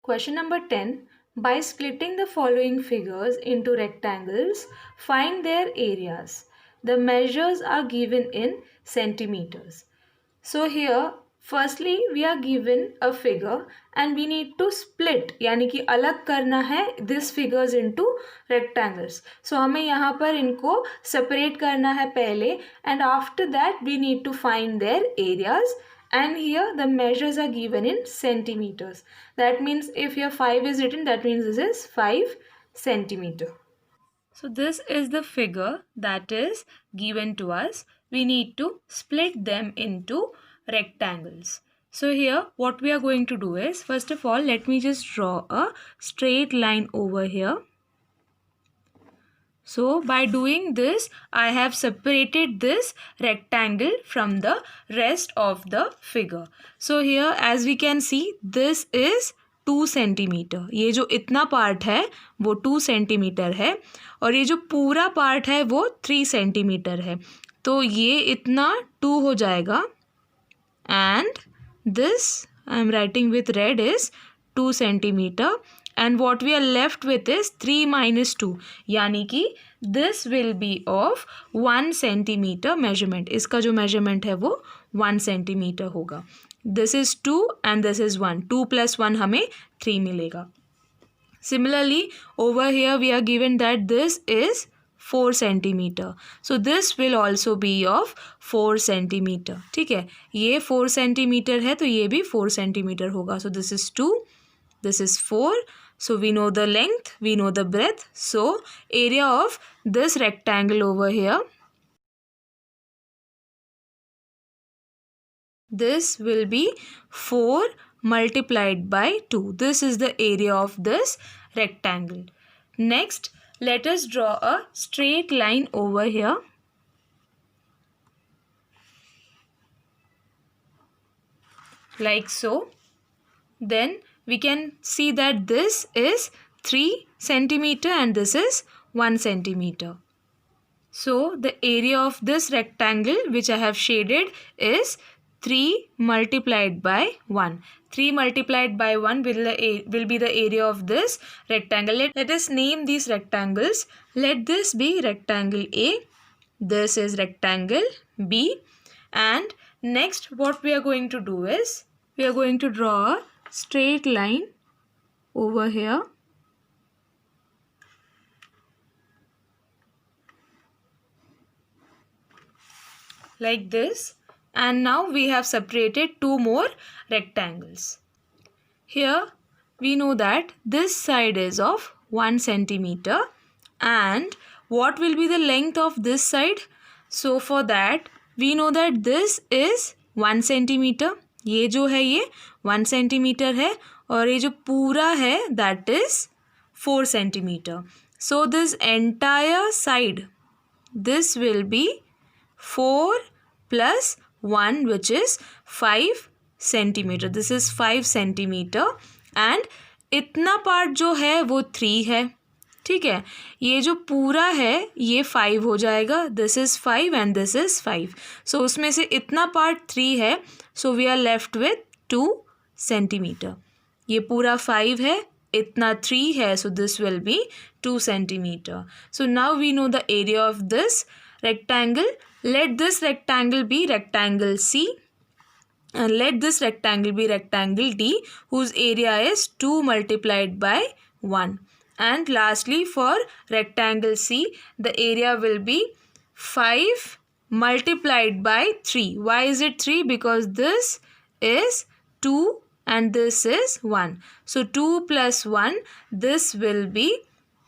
Question number 10. By splitting the following figures into rectangles, find their areas. The measures are given in centimeters. So here, firstly, we are given a figure and we need to split, यानी कि अलग करना है this figures into rectangles. So हमें यहाँ पर इनको separate करना है पहले and after that we need to find their areas. And here the measures are given in centimeters. That means if here 5 is written, that means this is 5 centimeter. So this is the figure that is given to us. We need to split them into rectangles. So here what we are going to do is, first of all, let me just draw a straight line over here. So by doing this, I have separated this rectangle from the rest of the figure. So here as we can see, this is 2 centimetre. ये जो इतना part है वो 2 centimetre है और ये जो पूरा पार्ट है वो 3 सेंटीमीटर है. तो ये इतना 2 हो जाएगा and this I am writing with red is 2 centimetre. And what we are left with is 3 minus 2. यानी कि this will be of 1 centimeter measurement. इसका जो measurement है वो 1 centimeter होगा. This is 2 and this is 1. 2 plus 1 हमें 3 मिलेगा. Similarly, over here we are given that this is 4 centimeter. So this will also be of 4 centimeter. ठीक है, ये 4 centimeter है तो ये भी 4 centimeter होगा. So this is 2, this is 4. So we know the length, we know the breadth. So area of this rectangle over here, this will be 4 multiplied by 2. This is the area of this rectangle. Next, let us draw a straight line over here. Like so. Then we can see that this is 3 centimeter and this is 1 centimeter. So the area of this rectangle which I have shaded is 3 multiplied by 1. 3 multiplied by 1 will be the area of this rectangle. Let us name these rectangles. Let this be rectangle A. This is rectangle B. And next what we are going to do is, we are going to draw a straight line over here. Like this. And now we have separated 2 more rectangles. Here we know that this side is of 1 centimeter. And what will be the length of this side? So for that we know that this is 1 centimeter. ये जो है ये 1 centimeter है और ये जो पूरा है that is 4 centimeter. So this entire side, this will be 4 plus 1 which is 5 centimeter. This is 5 centimeter and इतना part जो है वो 3 है. ठीक है, ये जो पूरा है ये 5 हो जाएगा. This is 5 and this is 5. So उसमें से इतना part 3 है. So we are left with 2 centimeter. ये पूरा 5 है, इतना 3 है. So this will be 2 centimeter. So now we know the area of this rectangle. Let this rectangle be rectangle C. And let this rectangle be rectangle D, whose area is 2 multiplied by 1. And lastly, for rectangle C, the area will be 5 multiplied by 3. Why is it 3? Because this is 2 and this is 1. So 2 plus 1, this will be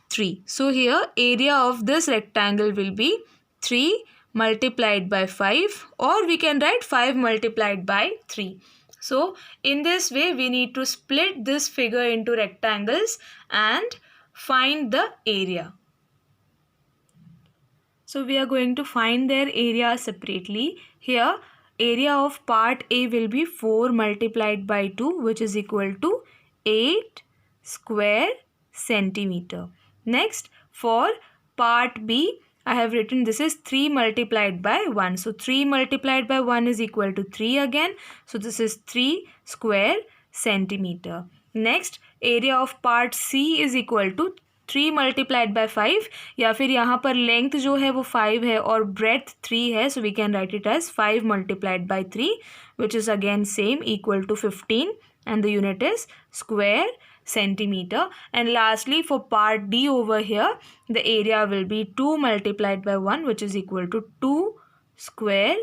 3. So here area of this rectangle will be 3 multiplied by 5, or we can write 5 multiplied by 3. So in this way we need to split this figure into rectangles and find the area. So we are going to find their area separately. Here area of part A will be 4 multiplied by 2, which is equal to 8 square centimeter. Next, for part B, I have written this is 3 multiplied by 1. So 3 multiplied by 1 is equal to 3 again. So this is 3 square centimeter. Next, area of part C is equal to 3 multiplied by 5, या फिर यहाँ पर length जो है वो 5 है और breadth 3 है, so we can write it as 5 multiplied by 3, which is again same, equal to 15, and the unit is square centimeter. And lastly, for part D over here, the area will be 2 multiplied by 1, which is equal to 2 square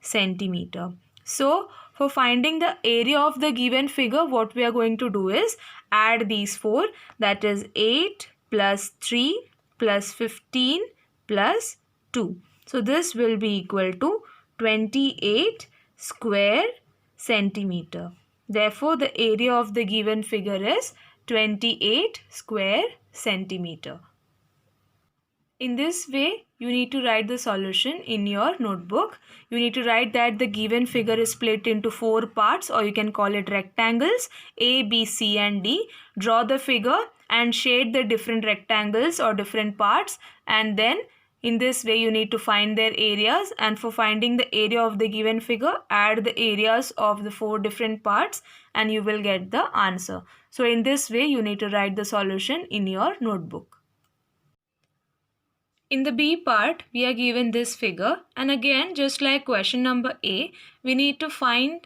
centimeter. So for finding the area of the given figure, what we are going to do is add these four, that is 8 plus 3 plus 15 plus 2. So this will be equal to 28 square centimeter. Therefore, the area of the given figure is 28 square centimeter. In this way, you need to write the solution in your notebook. You need to write that the given figure is split into 4 parts, or you can call it rectangles A, B, C and D. Draw the figure and shade the different rectangles or different parts, and then in this way you need to find their areas, and for finding the area of the given figure, add the areas of the 4 different parts and you will get the answer. So in this way you need to write the solution in your notebook. In the B part, we are given this figure, and again, just like question number A, we need to find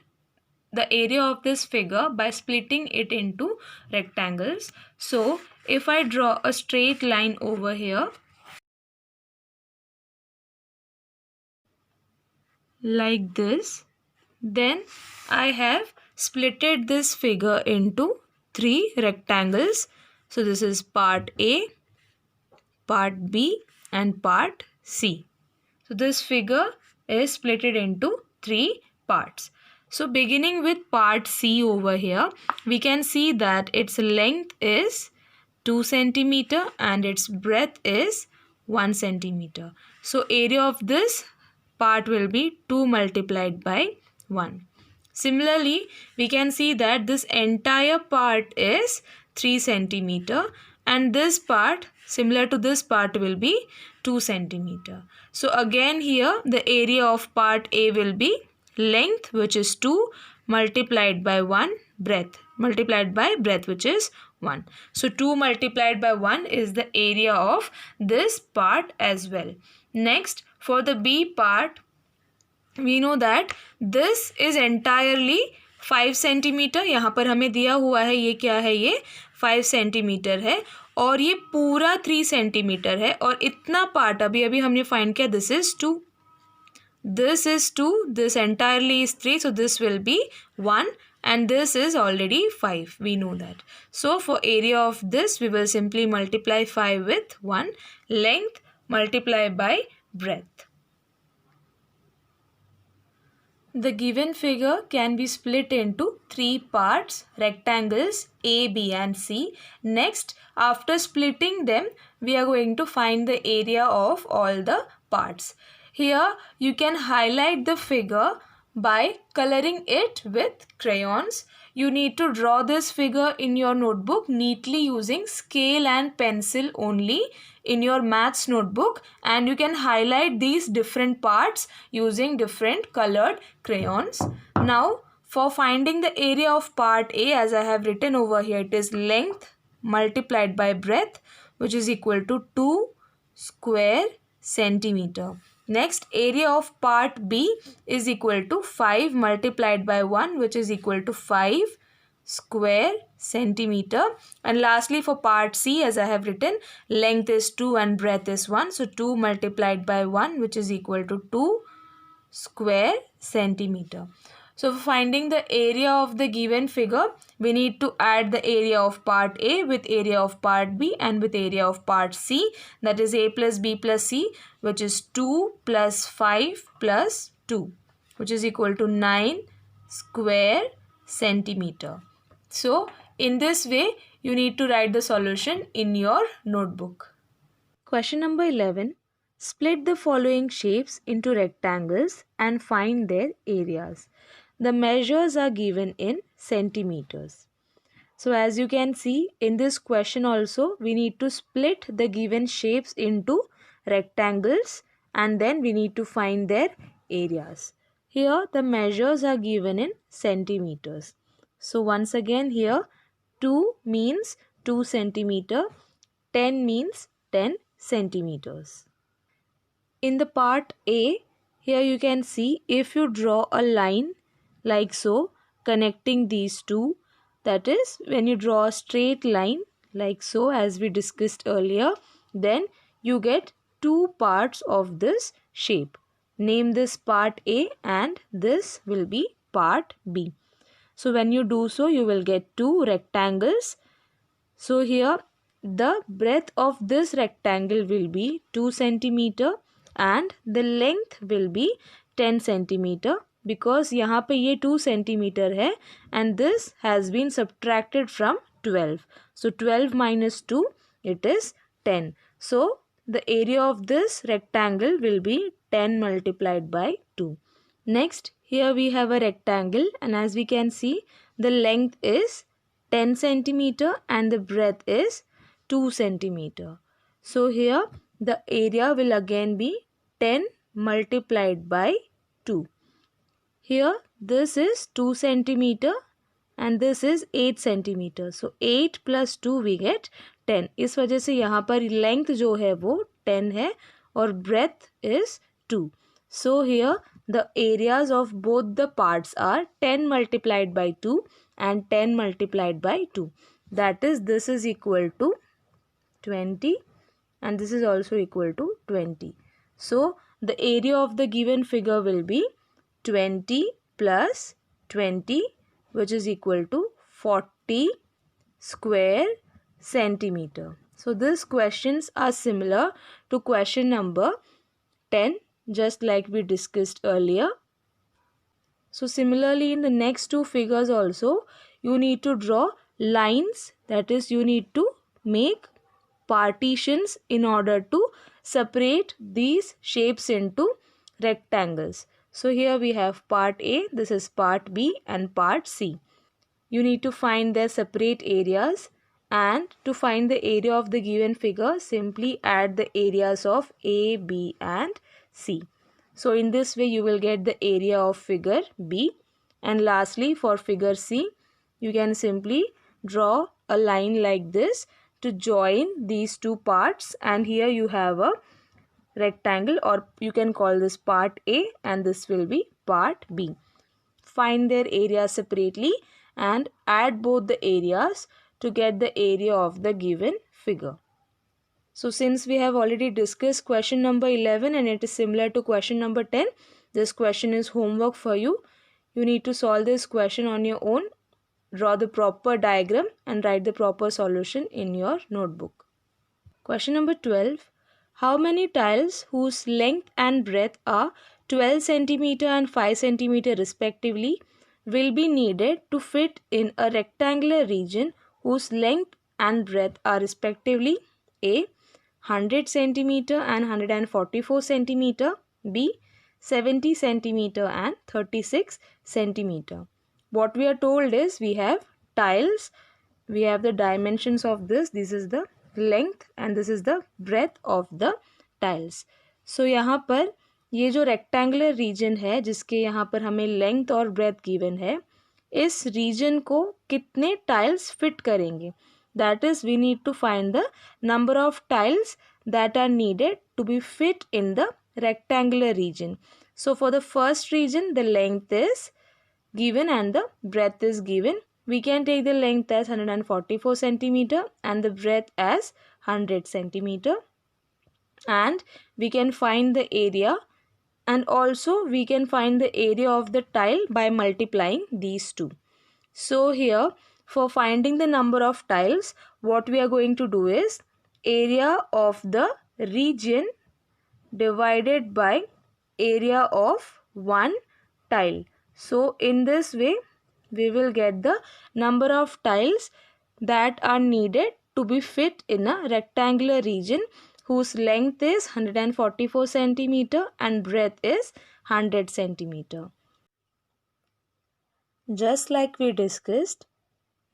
the area of this figure by splitting it into rectangles. So, if I draw a straight line over here, like this, then I have splitted this figure into 3 rectangles. So, this is part A, part B, and part C. So this figure is splitted into 3 parts. So beginning with part C over here, we can see that its length is 2 centimeter and its breadth is 1 centimeter. So area of this part will be 2 multiplied by 1. Similarly, we can see that this entire part is 3 centimeter and this part, similar to this part, will be 2 centimeter. So again here the area of part A will be length, which is 2, multiplied by 1, breadth, multiplied by breadth, which is 1. So 2 multiplied by 1 is the area of this part as well. Next, for the B part, we know that this is entirely 5 centimetre. यहाँ पर हमें दिया हुआ है ये क्या है, ये 5 सेंटीमीटर है और ये पूरा 3 सेंटीमीटर है और इतना पार्ट अभी हमने फाइंड किया, this is 2, this is 2, this entirely is 3, so this will be 1 and this is already 5, we know that. So for area of this, we will simply multiply 5 with 1, length multiply by breadth. The given figure can be split into 3 parts, rectangles A, B and C. Next, after splitting them, we are going to find the area of all the parts. Here, you can highlight the figure by coloring it with crayons. You need to draw this figure in your notebook neatly using scale and pencil only in your maths notebook, and you can highlight these different parts using different colored crayons. Now, for finding the area of part A, as I have written over here, it is length multiplied by breadth, which is equal to 2 square centimeter. Next, area of part B is equal to 5 multiplied by 1, which is equal to 5 square centimeter. And lastly, for part C, as I have written, length is 2 and breadth is 1. So 2 multiplied by 1, which is equal to 2 square centimeter. So for finding the area of the given figure, we need to add the area of part A with area of part B and with area of part C. That is A plus B plus C, which is 2 plus 5 plus 2, which is equal to 9 square centimeter. So in this way, you need to write the solution in your notebook. Question number 11. Split the following shapes into rectangles and find their areas. The measures are given in centimeters. So as you can see in this question also, we need to split the given shapes into rectangles and then we need to find their areas. Here the measures are given in centimeters. So once again here 2 means 2 centimeter, 10 means 10 centimeters. In the part A, here you can see if you draw a line like so connecting these two, that is when you draw a straight line like so as we discussed earlier, then you get two parts of this shape. Name this part A and this will be part B. So when you do so, you will get two rectangles. So here the breadth of this rectangle will be 2 centimeter and the length will be 10 centimeter, because यहाँ पे ये 2 centimeter है and this has been subtracted from 12. So 12 minus 2, it is 10. So the area of this rectangle will be 10 multiplied by 2. Next, here we have a rectangle and as we can see, the length is 10 centimeter and the breadth is 2 centimeter. So here the area will again be 10 multiplied by 2. Here this is 2 centimeter and this is 8 centimeter. So 8 plus 2 we get 10. इस वजह से यहाँ पर length जो है वो 10 है और breadth is 2. So here the areas of both the parts are 10 multiplied by 2 and 10 multiplied by 2. That is, this is equal to 20 and this is also equal to 20. So the area of the given figure will be 20 plus 20, which is equal to 40 square centimeter. So these questions are similar to question number 10, just like we discussed earlier. So similarly in the next two figures also, you need to draw lines, that is you need to make partitions in order to separate these shapes into rectangles. So here we have part A, this is part B and part C. You need to find their separate areas, and to find the area of the given figure, simply add the areas of A, B and C. So in this way you will get the area of figure B. And lastly for figure C, you can simply draw a line like this to join these two parts, and here you have a rectangle, or you can call this part A and this will be part B. Find their area separately and add both the areas to get the area of the given figure. So since we have already discussed question number 11 and it is similar to question number 10, this question is homework for you. You need to solve this question on your own, draw the proper diagram and write the proper solution in your notebook. Question number 12. How many tiles whose length and breadth are 12 cm and 5 cm respectively will be needed to fit in a rectangular region whose length and breadth are respectively A. 100 cm and 144 cm, B. 70 cm and 36 cm. What we are told is we have tiles, we have the dimensions of this is the length and this is the breadth of the tiles. So यहाँ पर ये जो rectangular region है जिसके यहाँ पर हमें length और breadth given है, इस region को कितने tiles fit करेंगे? That is, we need to find the number of tiles that are needed to be fit in the rectangular region. So for the first region, the length is given and the breadth is given. We can take the length as 144 centimeter and the breadth as 100 centimeter. And we can find the area, and also we can find the area of the tile by multiplying these two. So here, for finding the number of tiles, what we are going to do is area of the region divided by area of one tile. So in this way, we will get the number of tiles that are needed to be fit in a rectangular region whose length is 144 centimeter and breadth is 100 centimeter. Just like we discussed,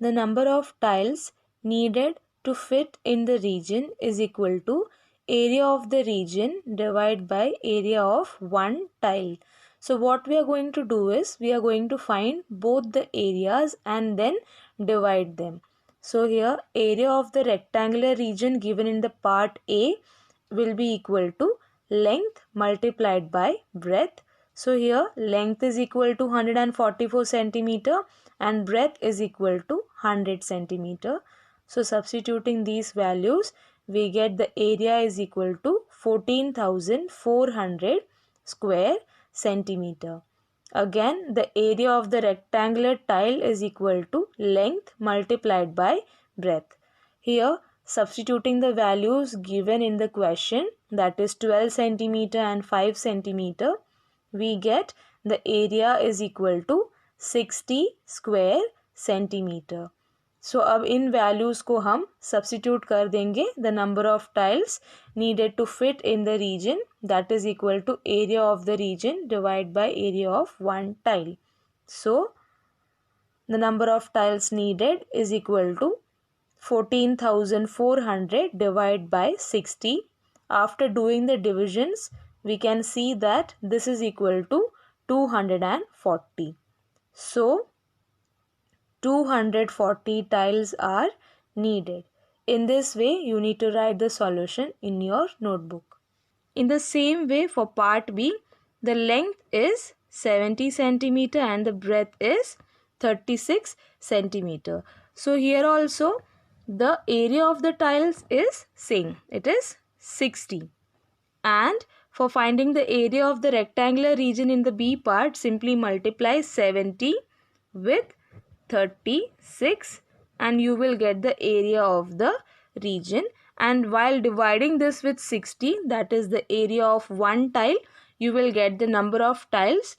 the number of tiles needed to fit in the region is equal to area of the region divided by area of one tile. So what we are going to do is we are going to find both the areas and then divide them. So here area of the rectangular region given in the part A will be equal to length multiplied by breadth. So here length is equal to 144 centimeter and breadth is equal to 100 centimeter. So substituting these values, we get the area is equal to 14,400 square centimeter. Again, the area of the rectangular tile is equal to length multiplied by breadth. Here, substituting the values given in the question, that is 12 centimeter and 5 centimeter, we get the area is equal to 60 square centimeter. So अब इन values को हम substitute कर देंगे. The number of tiles needed to fit in the region, that is equal to area of the region divided by area of one tile. So the number of tiles needed is equal to 14,400 divided by 60. After doing the divisions, we can see that this is equal to 240. So 240 tiles are needed. In this way, you need to write the solution in your notebook. In the same way, for part B, the length is 70 centimeter and the breadth is 36 centimeter. So here also the area of the tiles is same. It is 60. And for finding the area of the rectangular region in the B part, simply multiply 70 with 36 and you will get the area of the region. And while dividing this with 60, that is the area of one tile, you will get the number of tiles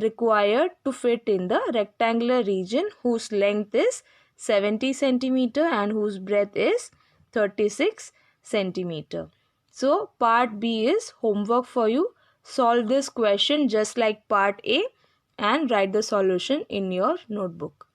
required to fit in the rectangular region whose length is 70 centimeter and whose breadth is 36 centimeter. So part B is homework for you. Solve this question just like part A and write the solution in your notebook.